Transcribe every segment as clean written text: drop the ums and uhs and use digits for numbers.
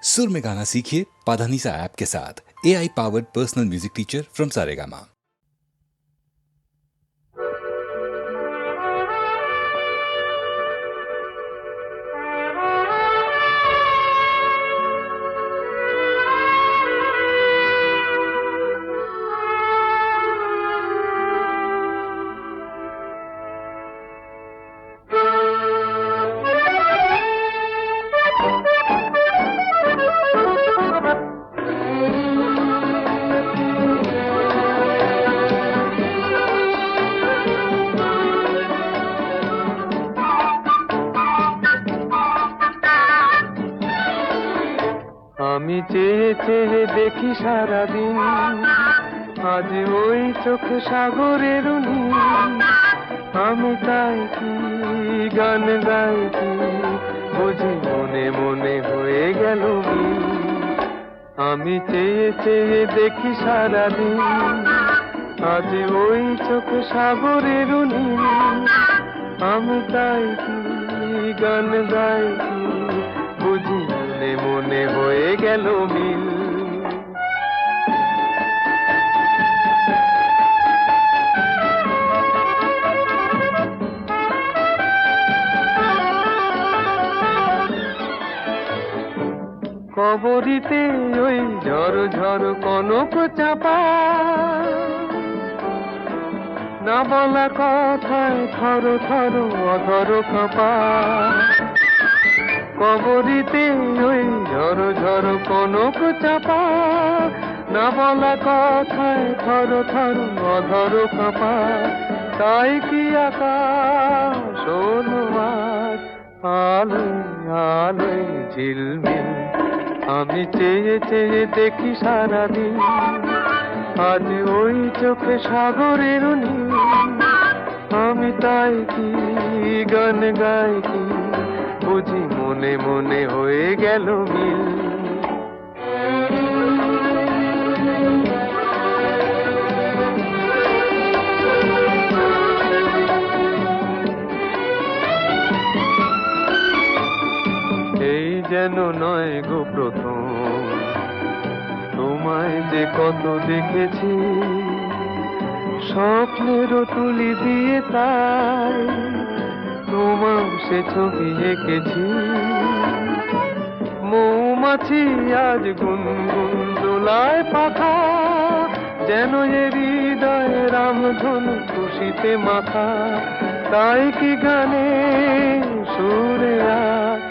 सुर में गाना सीखिए पाधानीसा ऐप के साथ। AI powered personal music teacher from Saregama. আমি চেয়ে চেয়ে দেখি সারাদিন, আজ ওই চোখ সাগরের নীল। আমি তাই কি গান গাই কি বুঝি মনে মনে হয়ে গেল মিল। আমি চেয়ে চেয়ে দেখি সারাদিন, আজ ওই চোখ সাগরের নীল। আমি তাই কি গান গাই কি বুঝি মনে মনে হয়ে গেল মিল। কবরিতে ওই ঝড় ঝড় কনক চাপা, না বলা কথায় থর থর অধর কাঁপা। কবরিতে ওই ঝড় ঝড় কনক চাপা, না বলা কথায় থর থর অধর কাঁপা। তাই কি আকাশ আজ আলোয় আলোয় ঝিলমিল। আমি চেয়ে চেয়ে দেখি সারাদিন, আজ ওই চোখে সাগরের নীল। আমি তাই কি গান গাই কি বুঝি মনে মনে হয়ে গেল মিল। এই যেন নয় গো প্রথম, তোমায় যে কত দেখেছি স্বপ্নেরও তুলি দিয়ে, তাই তোমার সে ছবি এঁকেছি। মৌমাছি আজ গুনগুন দোলায় পাখা, যেন এ হৃদয় রামধনু খুশিতে মাখা। তাই কি গানে সুরে আজ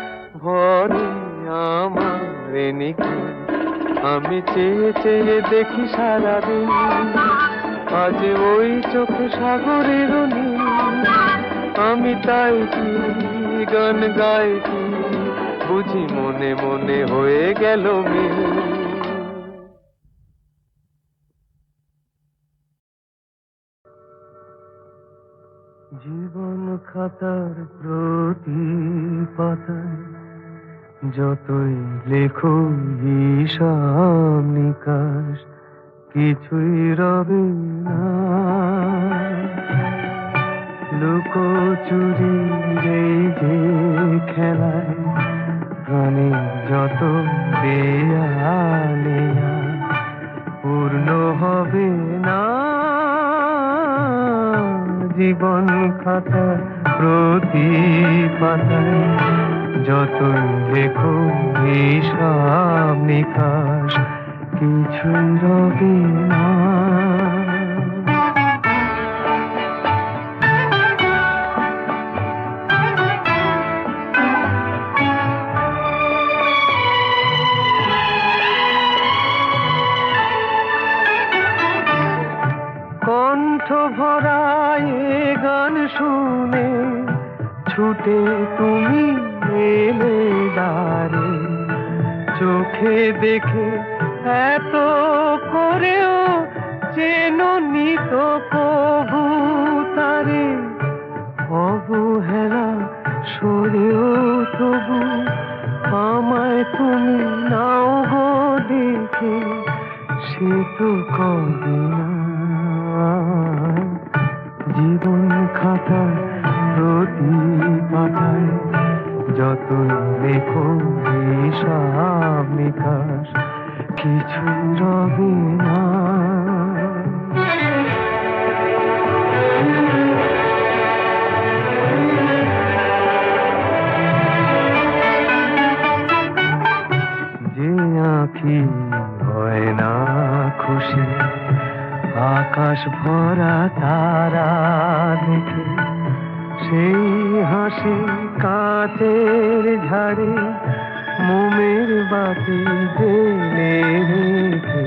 ভরে আমার নিকি। আমি চেয়ে চেয়ে দেখি সারাদিন, আজ ওই চোখ সাগরের নীল। আমি তাই কি গান গাই কি বুঝি মনে মনে হয়ে গেল মিল। জীবন খাতার প্রতি পাতায় যতই লেখো হিসাব নিকাশ, কিছুই রবে না। লুকোচুরি এই যে খেলায় প্রাণে যত দেয়ালে পূর্ণ হবে না। জীবন খাতা প্রতি পাতায় যতই লেখো হিসাব নিকাশ, কিছুই রবে না। কণ্ঠ ভরায় গান শুনে ছুটে তুমি এলে দ্বারে। চোখে দেখে এত করেও চেননি তো কবু তারে। অবহেলা সরেও তবু আমায় তুমি নাও গো দেখে, সে তো কবে না। জীবন খাতা প্রতি পাতায় যতই লেখো হিসাব হিসাব নিকাশ কিছুই রবে না। যে আঁখি হয় না খুশি আকাশ ভরা তারা দেখে, সেই হাসি কাচের ঝাড়ে মোমের বাতি জেলে রেখে।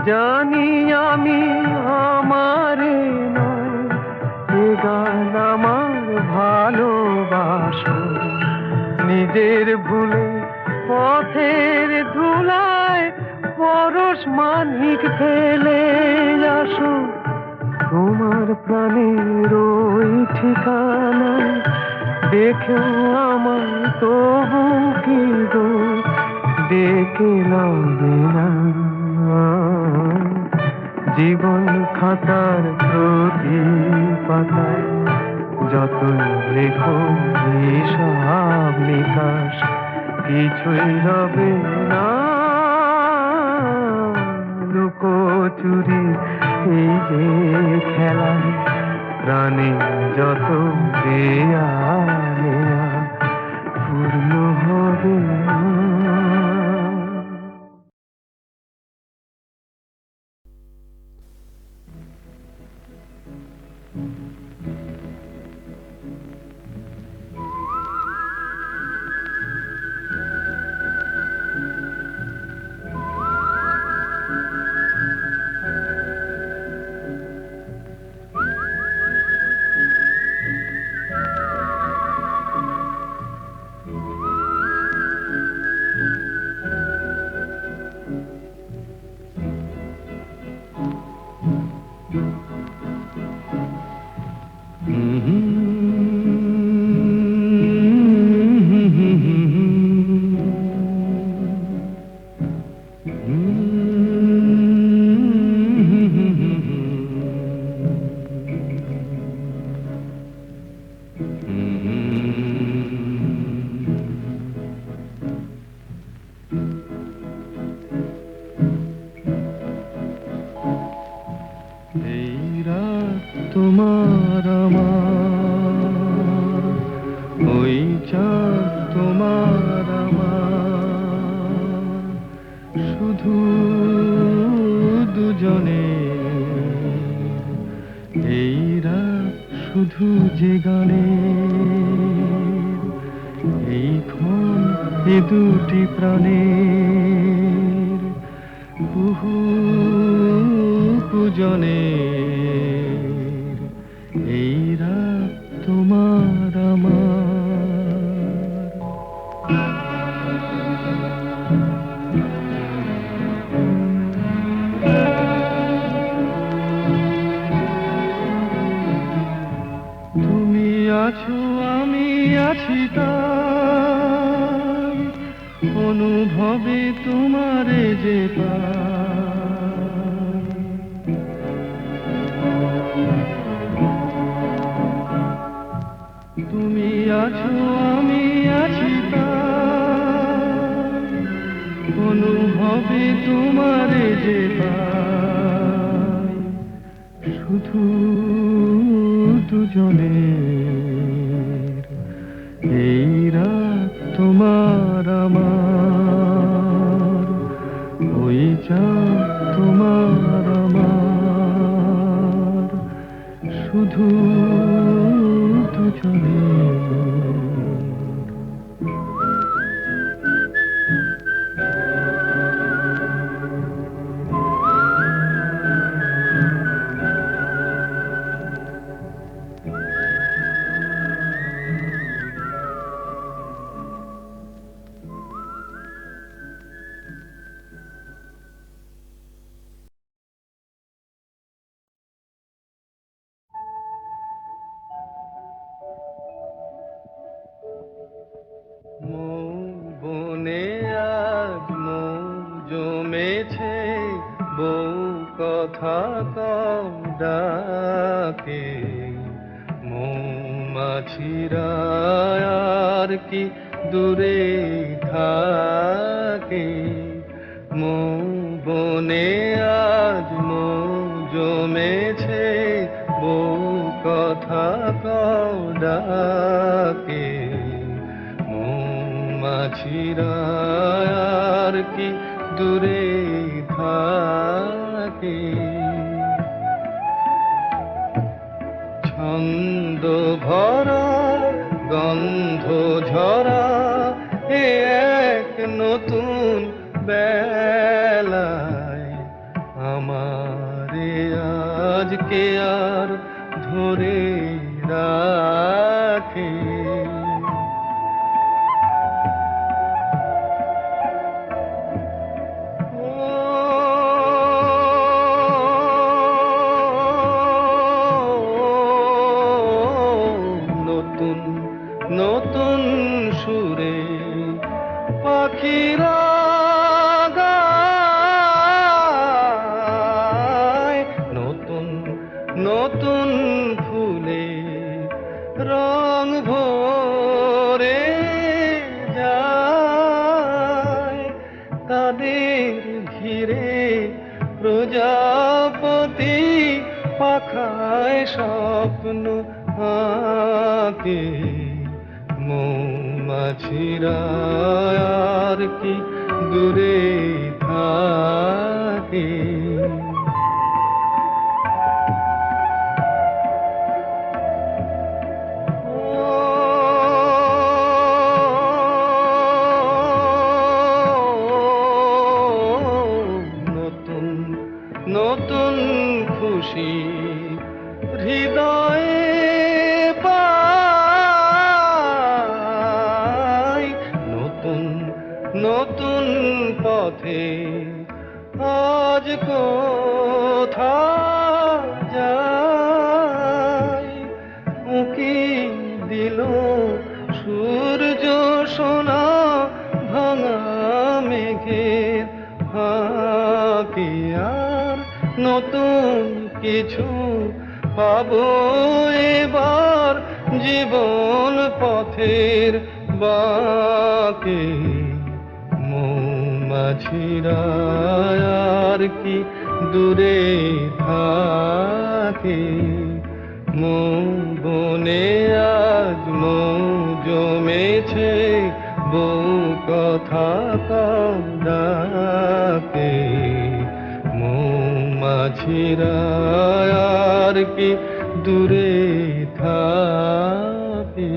জানি আমি আমারে নয়, এ গান আমার ভালোবাসো। নিজের ভুলে পথের ধুলায় পরশ মানিক ফেলে আসো। তোমার প্রাণের ওই ঠিকানায় দেখেও আমার তবু কি গো ডেকে লবে না। জীবন খাতার প্রতি পাতায় যতই লেখো হিসাব নিকাশ কিছুই রবে না। লুকোচুরি এই যে খেলায় প্রাণে যত দেয়া নেয়া পূর্ণ হবে না। তোমার আমার ওই চাঁদ তোমার আমার শুধু দুজনে এই রাত শুধু যে গানে এই ক্ষণ এ দুটি প্রাণের কুহু কুজনে এই রাত তোমার আমার। তুমি আছো আমি আছি তাই অনুভবে তোমারে যে পাই। তুমি আছো আমি আছি তাই অনুভবে তোমারে যে পাই। শুধু দুজনের এই রাত তোমার আমার ওই চাঁদ তোমার আমার শুধু দুজনের। বনে আজ মৌ জমেছে বউ কথা কম ডাকে মৌমাছি মৌমাছিরা আর কি দূরে থাকে, মৌ বনে আজ মৌ জমেছে, বউ কথা কও ডাকে। মৌমাছিরা আর কি দূরে থাকে, ছন্দ ভরা গন্ধ ঝরা এ এক নতুন বেলায়, আমারে আজকে আর ধরে রাখে। নতুন নতুন সুরে পাখিরা গায়, নতুন নতুন ফুলে রং ভরে যায়, তাদের ঘিরে প্রজাপতি পাখায় স্বপ্ন আঁকে। মৌমাছিরা আর কি দূরে থাকে, নতুন নতুন খুশি হৃদয়ে পাই, নতুন নতুন পথে আজ কোথা যাই, উকি দিল সূর্য সোনা ভাঙা মেঘের ফাঁকে, আর নতুন কিছু পাবো এবার জীবন পথের বাঁকে। মৌমাছিরা আর কি দূরে থাকে, মৌ বনে আজ মৌ জমেছে, বউ কথা কও ডাকে। মৌমাছিরা আর কি দূরে থাকে।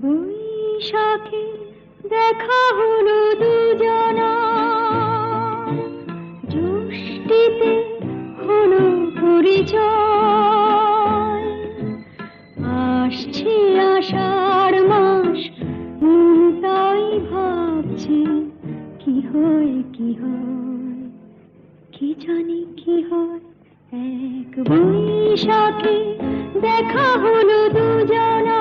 বৈশাখে দেখা হলো দুজনা, জ্যৈষ্ঠীতে হলো পরিচয়, আসছে আষাঢ় মাস, তাই ভাবছি কি হয় কি হয়, কি জানি কি হয়। এক বৈশাখে দেখা হলো দুজনা,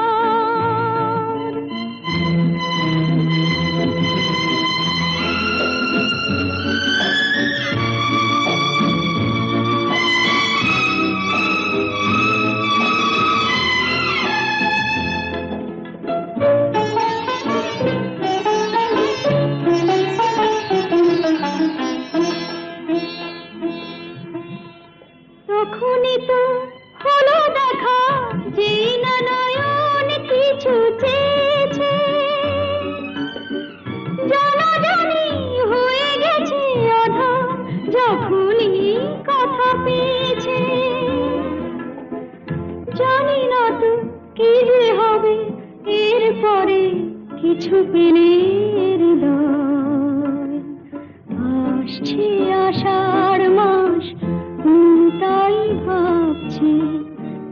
তখনই তো হলো দেখা, যেই না নয়ন কিছু চেয়েছে, জানাজানি হয়ে গেছে আধা, যখনই কথা পেয়েছে। জানি না তো কি যে হবে এরপরে, কিছু পেলে হৃদয়। আসছে আষাঢ় মাস, তাই ভাবছি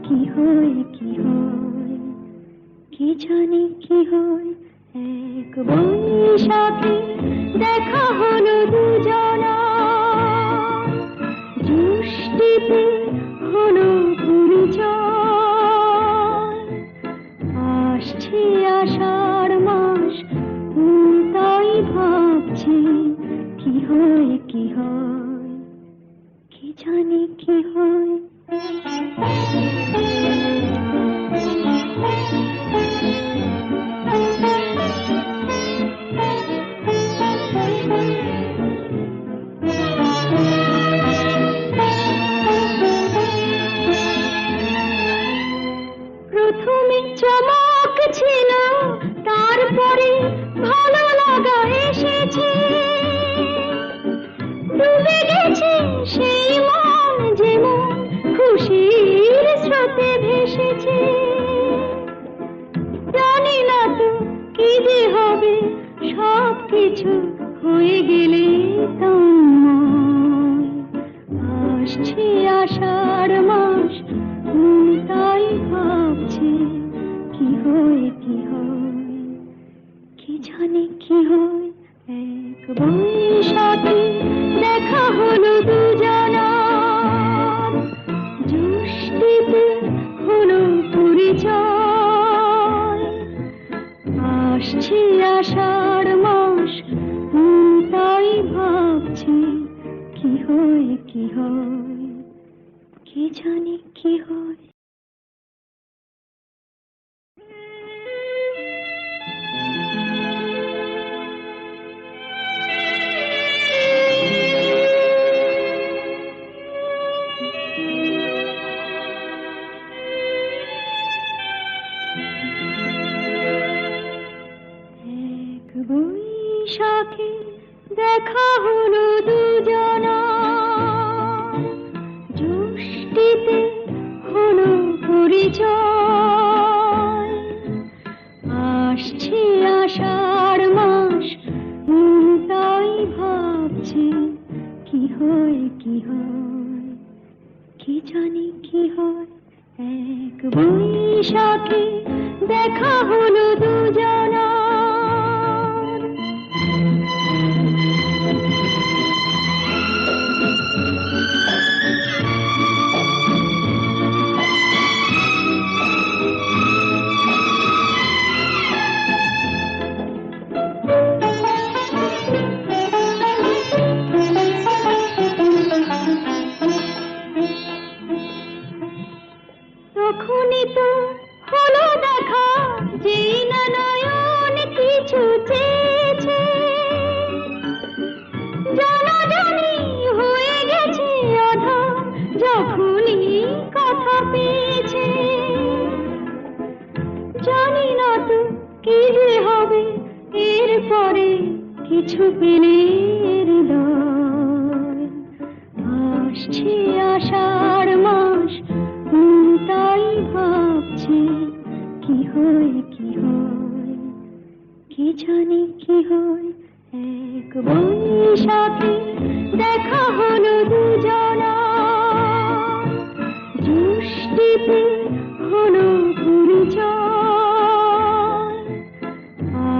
কি হয় কি হয়, কি জানি কি হয়। এক বৈশাখে দেখা হলো দুজনা। বৃষ্টিতে হলো পরিচয়, আসছে আষাঢ় মাস, তাই ভাবছি কি হয় কি হয়, কি জানি কি হয়। প্রথমে চমক ছিল, তারপরে ভালো লাগা এসেছে, ডুবে গেছে সেই মন যেমন খুশির স্রোতে ভেসেছে। জানি না তো কি যে হবে, সব কিছু হয়ে গেলে তোমায়। আসছে আষাঢ় মাস, তাই ভাবছি কি হয় কি হয়, কি জানি কি হয়। এক বৈশাখে দেখা হলো দুজনার, জ্যৈষ্ঠীতে হলো পরিচয়, আসছে আষাঢ় মাস, তাই ভাবছি কি হয় কি হয়, কি জানি কি হয়। এক বৈশাখে দেখা হলো দুজনার, জ্যৈষ্ঠীতে হলো পরিচয়, আসছে আষাঢ় মাস, তাই ভাবছি কি হয় কি হয়, কি জানি কি হয়। এক বৈশাখে দেখা হলো দুজনার। তখনই তো হলো দেখা, যেই না নয়ন কিছু চেয়েছে, জানাজানি হয়ে গেছে আধা, যখনই কথা পেয়েছে। জানি না তো কি যে হবে, এরপরে কিছু পেলে হৃদয়। আসছে আষাঢ় মাস, তাই ভাবছি কি হয় কি হয়, কি জানি কি হয়। এক বৈশাখে দেখা হলো দুজনার, জ্যৈষ্ঠীতে হলো পরিচয়,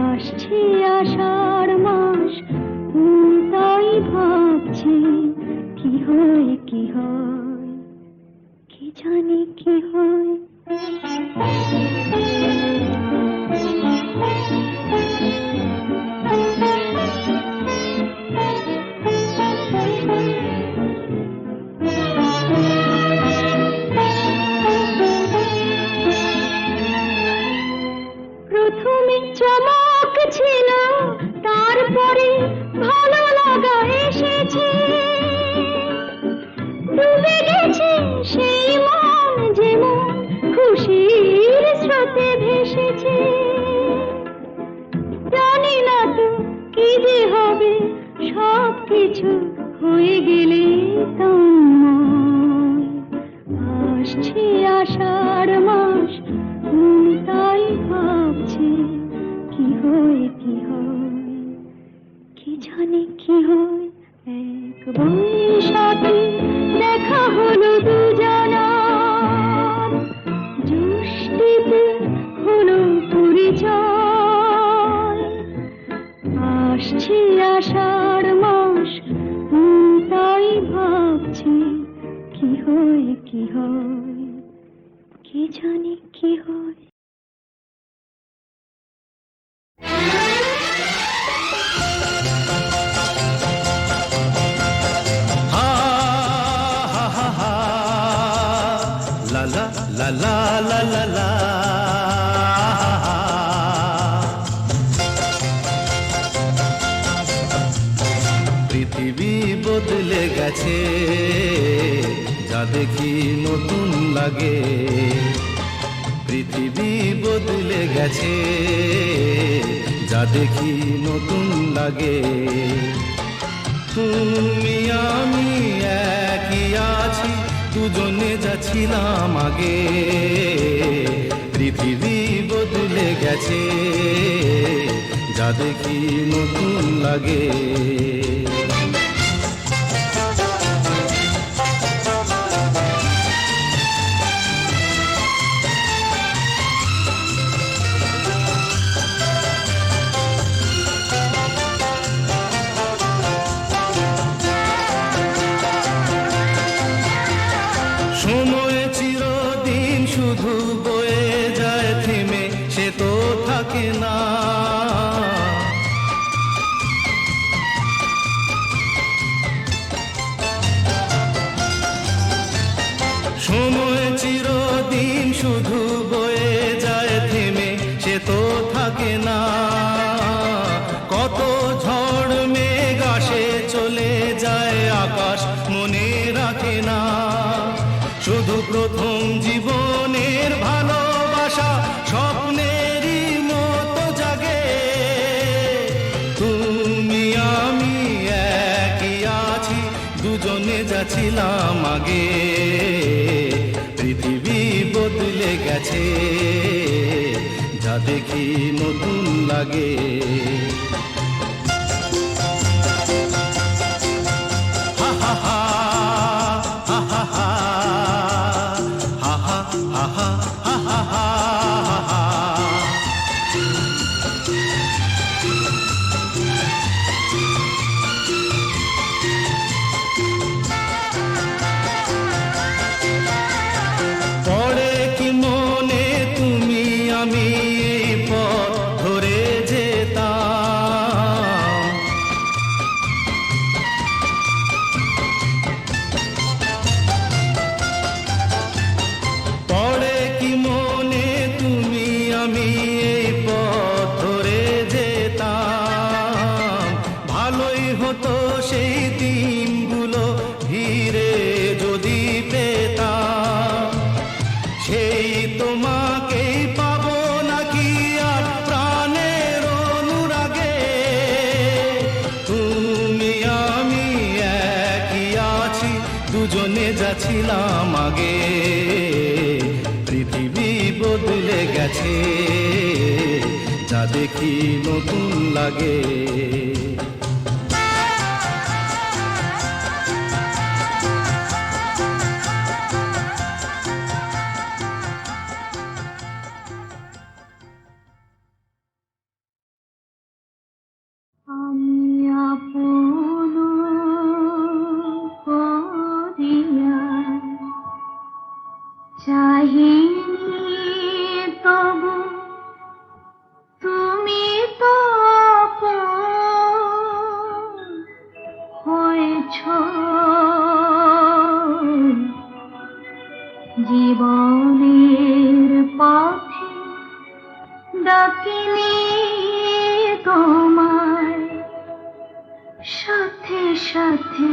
আসছে আষাঢ় মাস, তাই ভাবছি কি হয় কি হয়, কি জানি কি হয়। প্রথমে চমক ছিল, তারপরে ভালো লাগা এসেছে, ডুবে গেছে সেই মন যেমন খুশির স্রোতে ভেসেছে। জানি না তো কি যে হবে, সব কিছু হয়ে গেলে তোমায়। আসছে আষাঢ় মাস, তাই ভাবছি কি হয় কি হয়, কি জানি কি হয়। এক বৈশাখে দেখা হলো দুজনার, জ্যৈষ্ঠীতে হলো পরিচয়, আসছে আষাঢ় মাস, তাই ভাবছি কি হয় কি হয়, কি জানি কি হয়। হা হা হা হা লা লা লা লা লা লা লা পৃথিবী বদলে গেছে, যা দেখি নতুন লাগে। পৃথিবী বদলে গেছে, যা দেখি নতুন লাগে। তুমি আমি একই আছি, দুজনে যাচ্ছিলাম আগে। পৃথিবী বদলে গেছে, যা দেখি নতুন লাগে। সময় চিরদিন শুধু বয়ে যায় থেমে, সে তো থাকে না। সময় চিরদিন শুধু বয়ে যায় থেমে, সে তো থাকে না। কত ঝড় মেঘ আসে চলে যায়, আকাশ মনে রাখে না। শুধু প্রথম জীবনের ভালোবাসা স্বপ্নেরই মতো জাগে। তুমি আমি একই আছি, দুজনে যাচ্ছিলাম আগে। পৃথিবী বদলে গেছে, যা দেখি নতুন লাগে। হা হা হা হা হা হা হা হা হা হা হা। পড়ে কি মনে তুমি আমি এই পথ ধরে যেতাম। পড়ে কি মনে তুমি আমি এই পথ ধরে যেতাম। ভালোই হতো সেই দিনগুলো ধীরে যদি পেতাম। সেই তোমাকেই পাবো নাকি আর প্রাণের অনুরাগে। তুমি আমি একই আছি, দুজনে যাচ্ছিলাম আগে। পৃথিবী বদলে গেছে, যা দেখি নতুন লাগে। আমি আপন করিয়া চাহিনি তবু তুমি তো আপন হয়েছ। জীবনের পথে ডাকিনি তোমায়, সাথে সাথে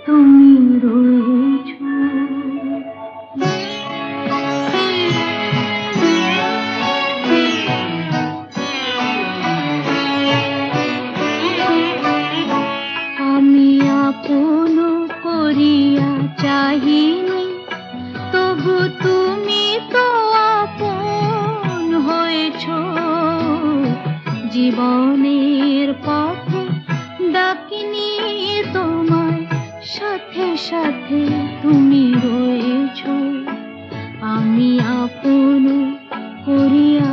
তুমি রয়েছ। আমি আপন করিয়া চাহিনি তবু তুমি তো আপন হয়েছ। জীবনের পথে ডাকিনি তোমায়, সাথে সাথে তুমি রয়েছ। আমি আপন করিয়া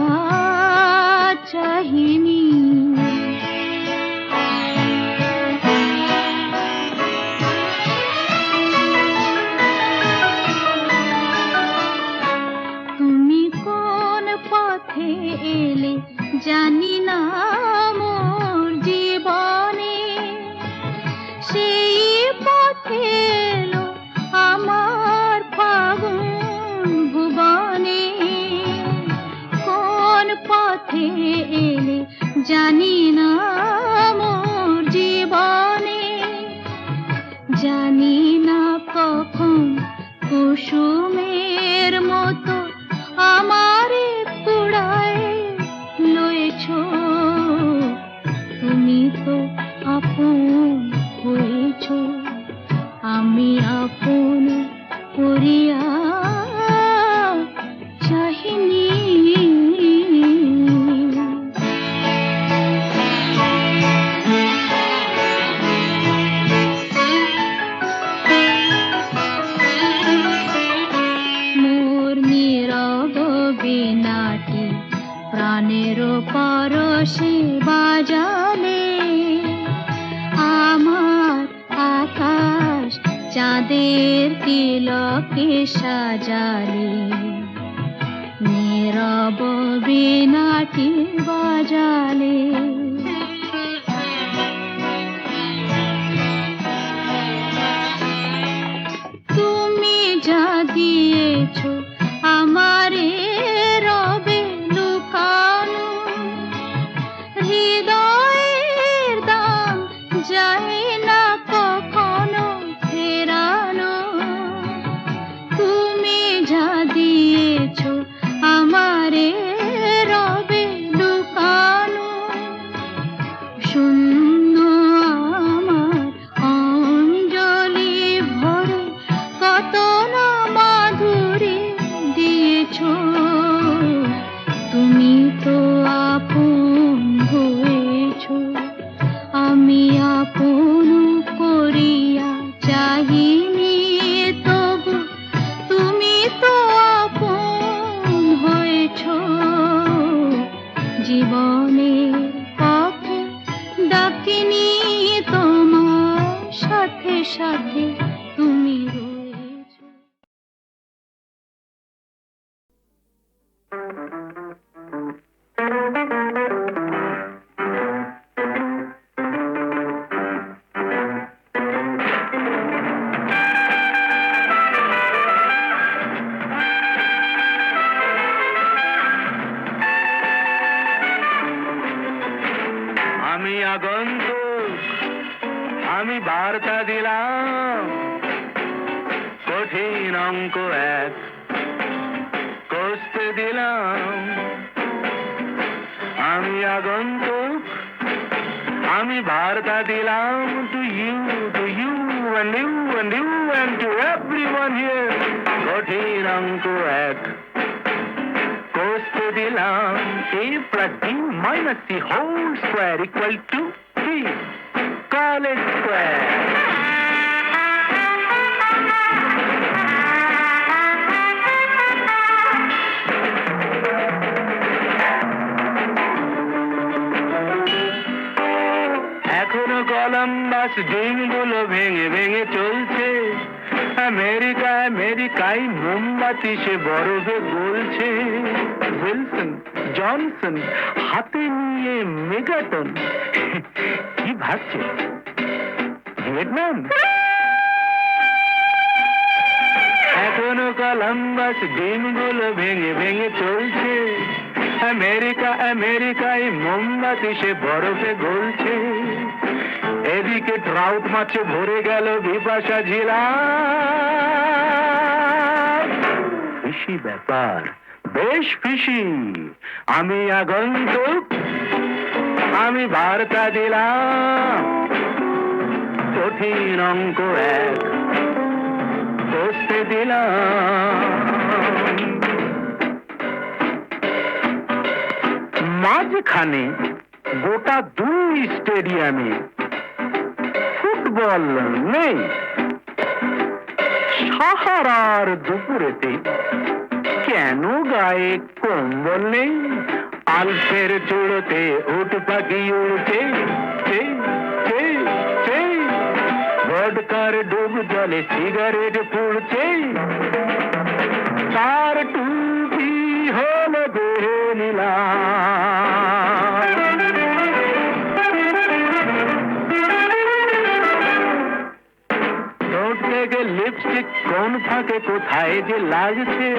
চাহিনি। জানি না কখন কুসুমের মতো আমারে পুড়ায় লয়েছ, তুমি তো আপন হয়েছ, আমি আপন করিয়া চাহিনি। মোর নীরব বীণাটি প্রাণের পরশে বাজালে, আমার আকাশ চাঁদের তিলকে সাজালে, নীরব বীণাটি বাজালে। তুমি যা দিয়েছ আমারে রবে লুকানো, হৃদয়ের দাম যায় না কখনো ফেরানো। তুমি যা দিয়েছ আমারে রবে লুকানো, শূন্য আমার অঞ্জলি ভরে কত না মাধুরী দিয়েছ, তুমি তো আপন হয়েছ, আমি আপন করিয়া চাহিনি তবু তুমি তো আপন হয়েছ। জীবনের পথে ডাকিনি তোমার সাথে সাথে তুমি রয়েছ। আমি আগন্তুক, আমি বার্তা দিলাম, কঠিন অঙ্ক এক কষতে দিলাম। আমি আগন্তুক, আমি বার্তা দিলাম, to you and you and you and to everyone here, কঠিন অঙ্ক এক কষতে দিলাম। A plus B minus C whole square equal to 3. Call it square. এখনো কলম্বাস ডিমগুলো ভেঙে ভেঙে চলছে, আমেরিকা আমেরিকায় মোমবাতি সে বরফে গলছে। উইলসন জনসন হাতে নিয়ে মেগাটন, কি ভাবছে ভিয়েতনাম? এখনো কলম্বাস ডিমগুলো ভেঙে ভেঙে চলছে, আমেরিকা আমেরিকায় মোমবাতি সে বরফে গলছে। এদিকে ট্রাউট মাছে ভরে গেল বিপাশা ঝিলা। ফিশি ব্যাপার, বেশ ফিশি। আমি আগন্তুক, আমি বার্তা দিলাম, কঠিন অঙ্ক এক কষতে দিলাম। মাঝখানে গোটা 2 স্টেডিয়ামে ফুটবল নেই। সাহারার দুপুরেতে কেন গায়ে কম্বল নেই? আলফের চূড়োতে উট পাখি উড়ছে, ভোডকার ডুব জলে সিগারেট পুড়ছে। তার টুপি হলো দেহে নীলা। ঠোঁট থেকে লিপস্টিক কোন ফাঁকে কোথায় যে লাগছে,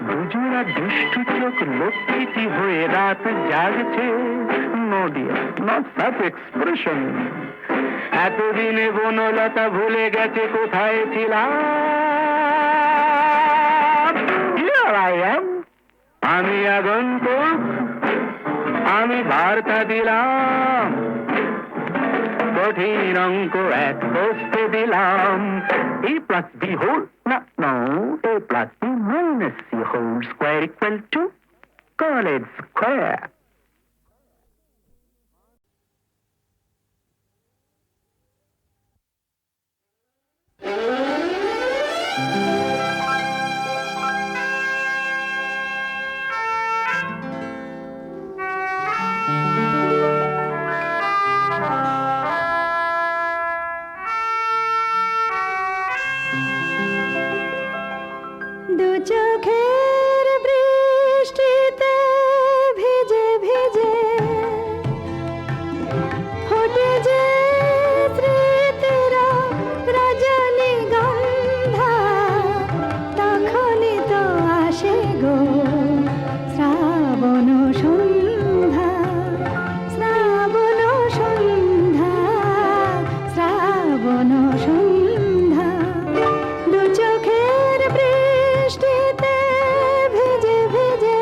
দুজোড়া দুষ্টু চোখ লক্ষ্মীটি হয়ে রাত জাগছে। No dear, not such expression. এতদিনে বনলতা ভুলে গেছে কোথায় ছিলাম। Here I am. আমি আগন্তুক, আমি বার্তা দিলাম, কঠিন অঙ্ক এক বসতে দিলাম। A plus B whole, no, A plus B minus C whole square equal to college square. দু চোখের বৃষ্টিতে ভিজে ভিজে ফোটে যে স্মৃতিরা রজনীগন্ধা, তখনই তো আসে গো শ্রাবণ সন্ধ্যা, শ্রাবণ সন্ধ্যা, শ্রাবণ সন্ধ্যা। দু চোখের বৃষ্টিতে ভিজে ভিজে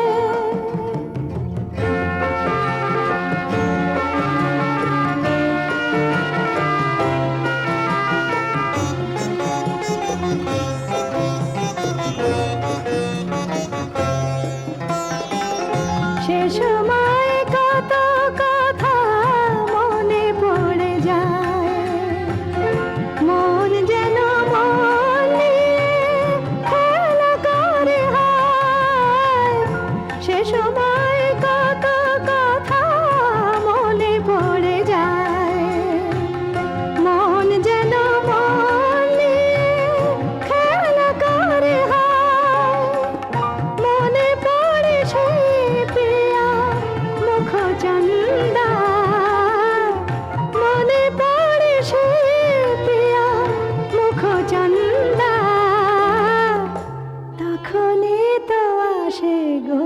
সে সময় কত কথা মনে পড়ে যায়, মন যেন মন নিয়ে খেলা করে হায়। সে সময় কত কথা মনে পড়ে যায়, মন যেন মন নিয়ে খেলা করে হায়। মনে পড়ে সেই প্রিয়া মুখ চন্দা, মনে পড়ে সেই প্রিয়া মুখ চন্দা, তখনই তো আসে গো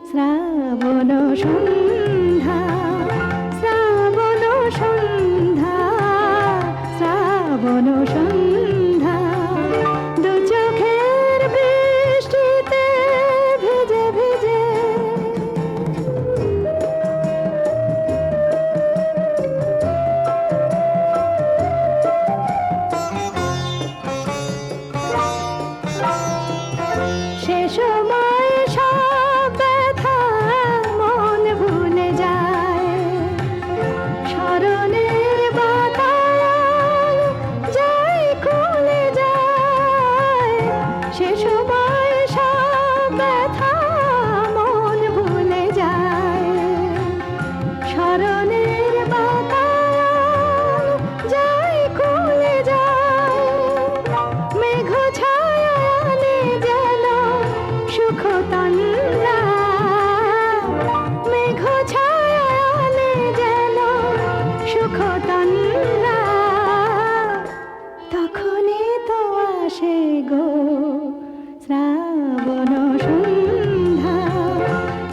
শ্রাবণ সন্ধ্যা, শ্রাবণ সন্ধ্যা, শ্রাবণ সন্ধ্যা। দু চোখের বৃষ্টিতে ভিজে ভিজে সে সময় সব ব্যথা মন ভুলে যায়, স্মরণের বাতায়ন যায় খুলে যায়। সে সময় সব ব্যথা মন ভুলে যায়, স্মরণের বাতায়ন যায় খুলে যায়। মেঘ ছায়া আনে যেন সুখ তন্দ্রা, মেঘ ছায়া আনে যেন সুখ তন্দ্রা, তখনই তো আসে গো শ্রাবণ সন্ধ্যা,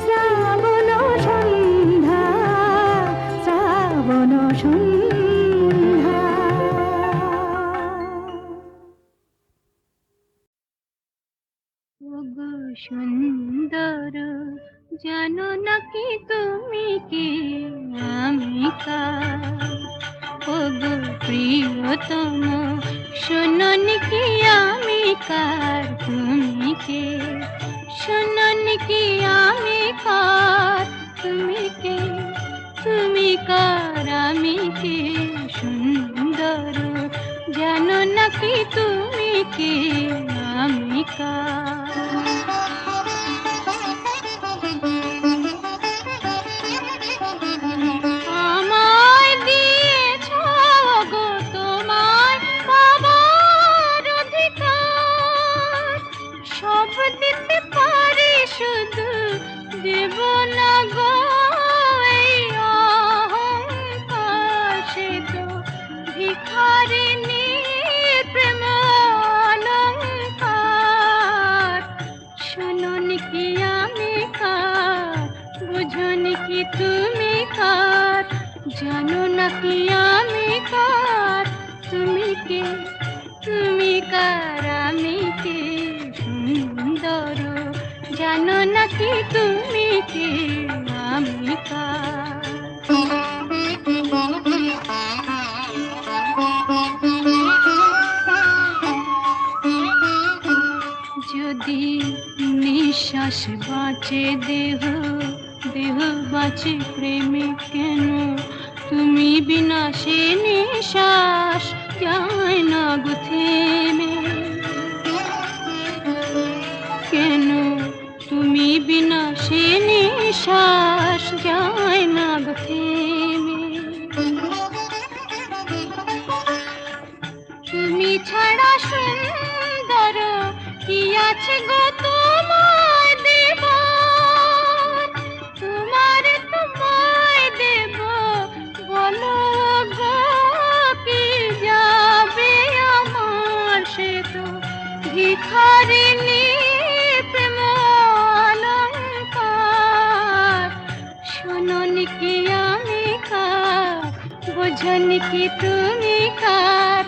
শ্রাবণ সন্ধ্যা, শ্রাবণ সন্ধ্যা। ওগো সুন্দর, জানো নাকি তুমি কি আমি কার? ওগো প্রিয়তম, শোনোনি কি আমি কার? তুমি কে? শোনোনি কি আমি কার? তুমি কে? তুমি কার? আমি কে? সুন্দর, জানো নাকি তুমি কি আমি কার? আমায় দিয়েছ গো তোমার বাবার অধিকার, সব দিতে পারি শুধু দেব না গো এই অহংকার। সে তো ভিখারিনী প্রেম অলংকার, কার আমি কে সুন্দর জানো নাকি তুমি কে আমি কার যদি নিঃশ্বাস বাঁচে দেহ দেহ বাঁচে প্রেমে কেন তুমি বিনা সে নিঃশ্বাস যায় না গো থেমে কেন তুমি বিনা সে নিঃশ্বাস যায় না গো থেমে তুমি ছাড়া সুন্দর কি আছে গো তোমায় দেব তোমায় দেব বলো গো কি যাবে আমার সে তো ভিখারিণী প্রেম অলঙ্কার শোনোনি কি আমি কার বোঝনি কি তুমি কার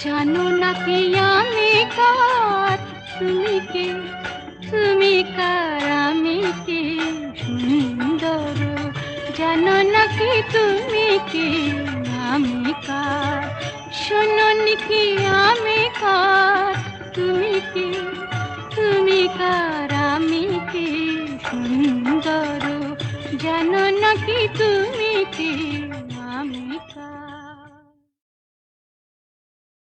জানো নাকি আমি কার তুমি কে তুমি কার আমি কে সুন্দর জানো নাকি তুমি কে আমি কার শোনোনি কি আমি কার তুমি কে তুমি কার আমি কে সুন্দর জানো নাকি তুমি